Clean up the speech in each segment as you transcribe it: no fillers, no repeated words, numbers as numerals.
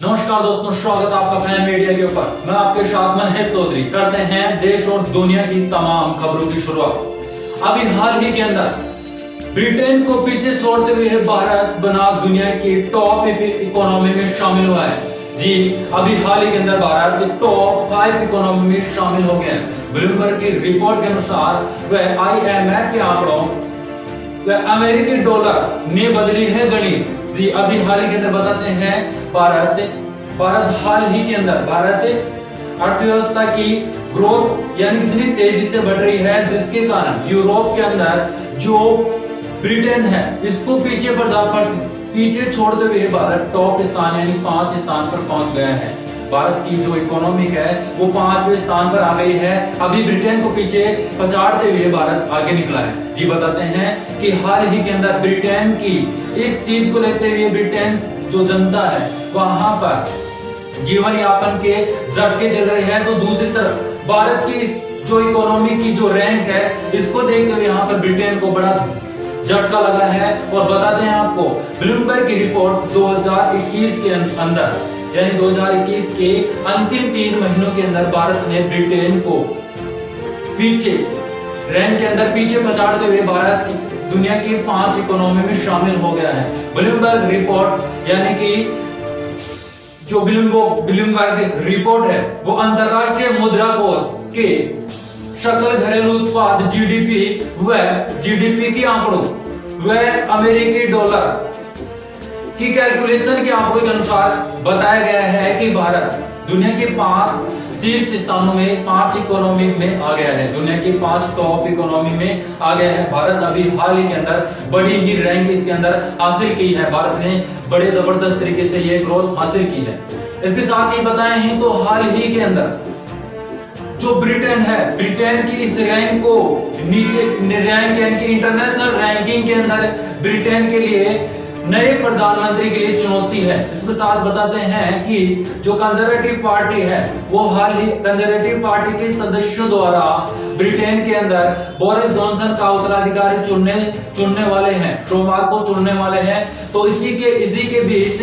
नमस्कार दोस्तों, स्वागत है आपका फैन मीडिया के ऊपर। मैं आपके साथ महेश चौधरी। करते हैं देश और दुनिया की तमाम खबरों की शुरुआत। अभी हाल ही के अंदर ब्रिटेन को पीछे छोड़ते हुए भारत बना दुनिया की टॉप इकोनॉमी में शामिल हुआ है। जी, अभी हाल ही के अंदर भारत टॉप 5 इकोनॉमी में शामिल हो गया है। ब्लूमबर्ग की रिपोर्ट के अनुसार वह IMF के आंकड़ों वह अमेरिकी डॉलर ने बदली है गणित। जी, अभी हाल ही के अंदर बताते हैं भारत हाल ही के अंदर भारत अर्थव्यवस्था की ग्रोथ यानी इतनी तेजी से बढ़ रही है, जिसके कारण यूरोप के अंदर जो ब्रिटेन है इसको पीछे छोड़ते हुए भारत टॉप स्थान यानी 5 स्थान पर पहुंच गया है। भारत की जो इकोनॉमिक है वो 5वें स्थान पर आ गई है। अभी ब्रिटेन को पीछे पछाड़ते हुए भारत आगे निकला है। जी, बताते हैं कि हाल ही के अंदर ब्रिटेन की इस चीज को लेते हुए ब्रिटेन जो जनता है वहां पर जीवन यापन के झटके चल रहे हैं, तो दूसरी तरफ भारत की इस जो इकोनॉमी की जो रैंक है इसको देखते हुए यहाँ पर ब्रिटेन को बड़ा झटका लगा है। और बताते हैं आपको, ब्लूमबर्ग की रिपोर्ट 2021 के अंदर यानी 2021 के अंतिम 3 महीनों के अंदर भारत ने ब्रिटेन को पीछे रैंक के अंदर पीछे पछाड़ते हुए भारत दुनिया की 5 इकोनॉमी में शामिल हो गया है। ब्लूमबर्ग रिपोर्ट यानी कि जो ब्लूमबर्ग रिपोर्ट है वो अंतरराष्ट्रीय मुद्रा कोष के सकल घरेलू उत्पाद जीडीपी के आंकड़ों वह अमेरिकी डॉलर की कैलकुलेशन के आंकड़ों के अनुसार बताया गया है कि भारत दुनिया के 5 शीर्ष स्थानों में 5 इकोनॉमी में आ गया है। दुनिया की 5 टॉप इकोनॉमी में आ गया है। भारत अभी हाल ही के अंदर बड़ी ही रैंक इसके अंदर हासिल की है। भारत ने बड़े जबरदस्त तरीके से ये ग्रोथ हासिल की है। इसके साथ ही बताए हैं तो हाल ही के अंदर जो ब्रिटेन है, ब्रिटेन की इस रैंक को नीचे रैंक यानी कि इंटरनेशनल रैंकिंग के अंदर ब्रिटेन के लिए नए प्रधानमंत्री के लिए चुनौती है। इसके साथ बताते हैं कि जो कंजर्वेटिव पार्टी है वो हाल ही कंजर्वेटिव पार्टी के सदस्यों द्वारा ब्रिटेन के अंदर बोरिस जॉनसन का उत्तराधिकारी चुनने वाले हैं, सोमवार को चुनने वाले हैं। तो इसी के बीच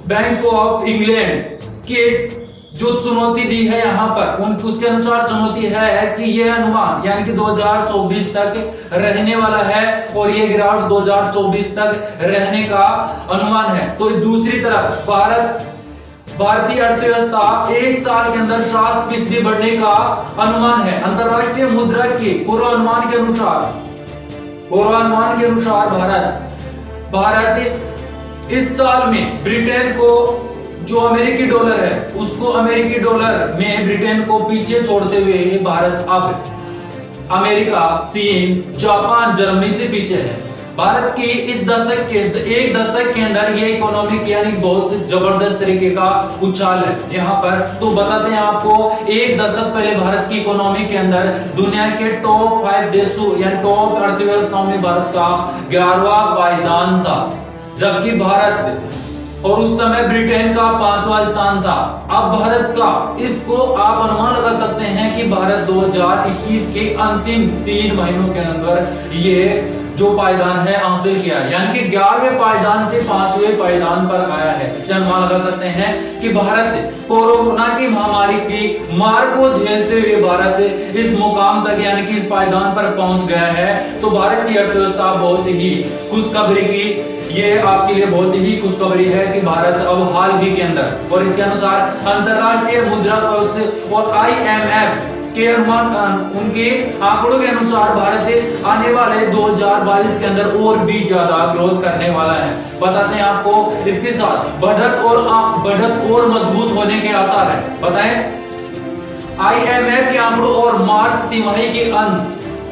बैंक ऑफ इंग्लैंड के जो चुनौती दी है यहाँ पर उसके अनुसार चुनौती है कि यह अनुमान यानी कि 2024 तक रहने वाला है और ये गिरावट 2024 तक रहने का अनुमान है। तो दूसरी तरफ भारतीय अर्थव्यवस्था 1 साल के अंदर 7% बढ़ने का अनुमान है। अंतरराष्ट्रीय मुद्रा के पूर्वानुमान के अनुसार भारत इस साल में ब्रिटेन को जो अमेरिकी डॉलर है उसको अमेरिकी डॉलर में ब्रिटेन को पीछे छोड़ते हुए भारत अब अमेरिका, चीन, जापान, जर्मनी से पीछे है। भारत की इस एक दशक के अंदर ये इकोनॉमिक यानी बहुत जबरदस्त तरीके का उछाल है यहाँ पर। तो बताते हैं आपको, एक दशक पहले भारत की इकोनॉमी के अंदर दुनिया के टॉप 5 देशों यानी टॉप अर्थव्यवस्थाओं में भारत का 11वां पायदान था, जबकि भारत और उस समय ब्रिटेन का 5वां स्थान था। अब भारत का इसको आप अनुमान लगा सकते हैं कि भारत 2021 के अंतिम 3 महीनों के अंदर ये जो पायदान है हासिल किया, यानी कि 11वें पायदान से 5वें पायदान पर आया है। इससे अनुमान लगा सकते हैं कि भारत कोरोना की महामारी की मार को झेलते हुए भारत इस मुकाम तक यानी कि इस पायदान पर पहुंच गया है। तो भारत की अर्थव्यवस्था बहुत ही खुशखबरी की ये आपके लिए बहुत ही खुशखबरी है कि भारत अब हाल ही के अंदर और इसके अनुसार अंतरराष्ट्रीय मुद्रा कोष और IMF के अनुमान उनके आंकड़ों के अनुसार भारत आने वाले 2022 के अंदर और भी ज्यादा ग्रोथ करने वाला है। बताते हैं आपको, इसके साथ बढ़त और मजबूत होने के आसार है। बताएं, IMF के आंकड़ों और मार्च तिमाही के अंत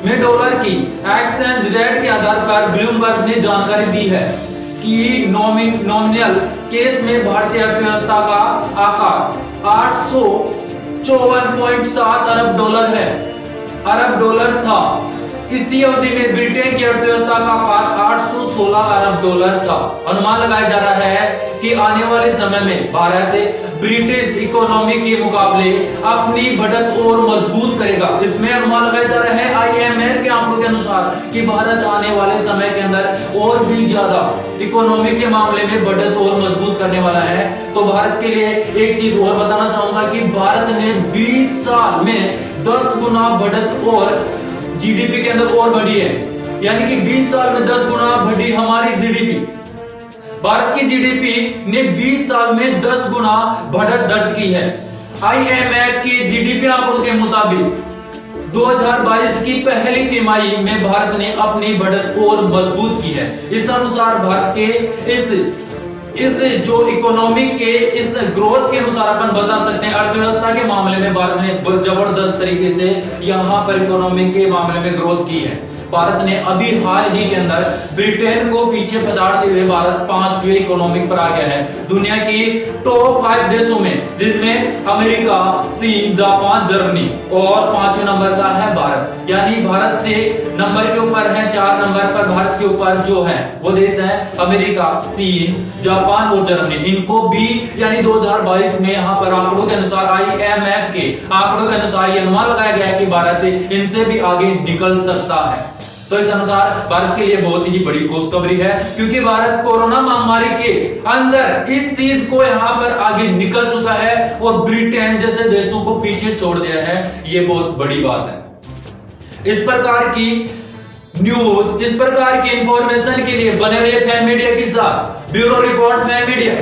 में डॉलर की एक्सचेंज रेट के आधार पर ब्लूमबर्ग ने जानकारी दी है कि नॉमिनल केस में भारतीय अर्थव्यवस्था का आकार 854.7 अरब डॉलर था। इसी अवधि में ब्रिटेन की अर्थव्यवस्था का आकार 816 अरब डॉलर था। अनुमान लगाया जा रहा है कि आने वाले समय में भारत ब्रिटिश इकोनॉमी के मुकाबले अपनी बढ़त और मजबूत करेगा। इसमें अनुमान लगाया जा रहा है IMF के आंकड़ों के अनुसार कि भारत आने वाले समय के अंदर और भी ज्यादा इकोनॉमी के मामले में बढ़त और मजबूत करने करने वाला है। तो भारत के लिए एक चीज और बताना चाहूंगा कि भारत ने 20 साल में 10 गुना बढ़त और जीडीपी के अंदर और बढ़ी है, यानी कि 20 साल में 10 गुना बढ़ी हमारी जीडीपी। भारत की जीडीपी ने 20 साल में 10 गुना बढ़त दर्ज की है। आईएमएफ के जीडीपी आंकड़ों के मुताबिक 2022 की पहली तिमाही में भारत ने अपनी बढ़त और मजबूत की है। इस अनुसार भारत के इस जो इकोनॉमी के इस ग्रोथ के अनुसार अपन बता सकते हैं, अर्थव्यवस्था के मामले में भारत ने जबरदस्त तरीके से यहां पर इकोनॉमी के मामले में ग्रोथ की है। भारत ने अभी हाल ही के अंदर ब्रिटेन को पीछे पछाड़ते हुए भारत 5वें इकोनॉमिक पर आ गया है दुनिया की टॉप 5 देशों में, जिनमें अमेरिका, चीन, जापान, जर्मनी और 5वें नंबर का है भारत। यानी भारत से नंबर के ऊपर है, 4 नंबर पर भारत के ऊपर जो है वो देश है अमेरिका, चीन, जापान और जर्मनी। इनको भी यानी 2022 में यहाँ पर आंकड़ों के अनुसार, आईएमएफ के आंकड़ों के अनुसार ये अनुमान लगाया गया है कि भारत इनसे भी आगे निकल सकता है। तो इस अनुसार भारत के लिए बहुत ही बड़ी खुशखबरी है, क्योंकि भारत कोरोना महामारी के अंदर इस चीज को यहाँ पर आगे निकल चुका है और ब्रिटेन जैसे देशों को पीछे छोड़ दिया है। ये बहुत बड़ी बात है। इस प्रकार की न्यूज, इस प्रकार की इंफॉर्मेशन के लिए बने रहिए फैन मीडिया के साथ। Bureau report fan media.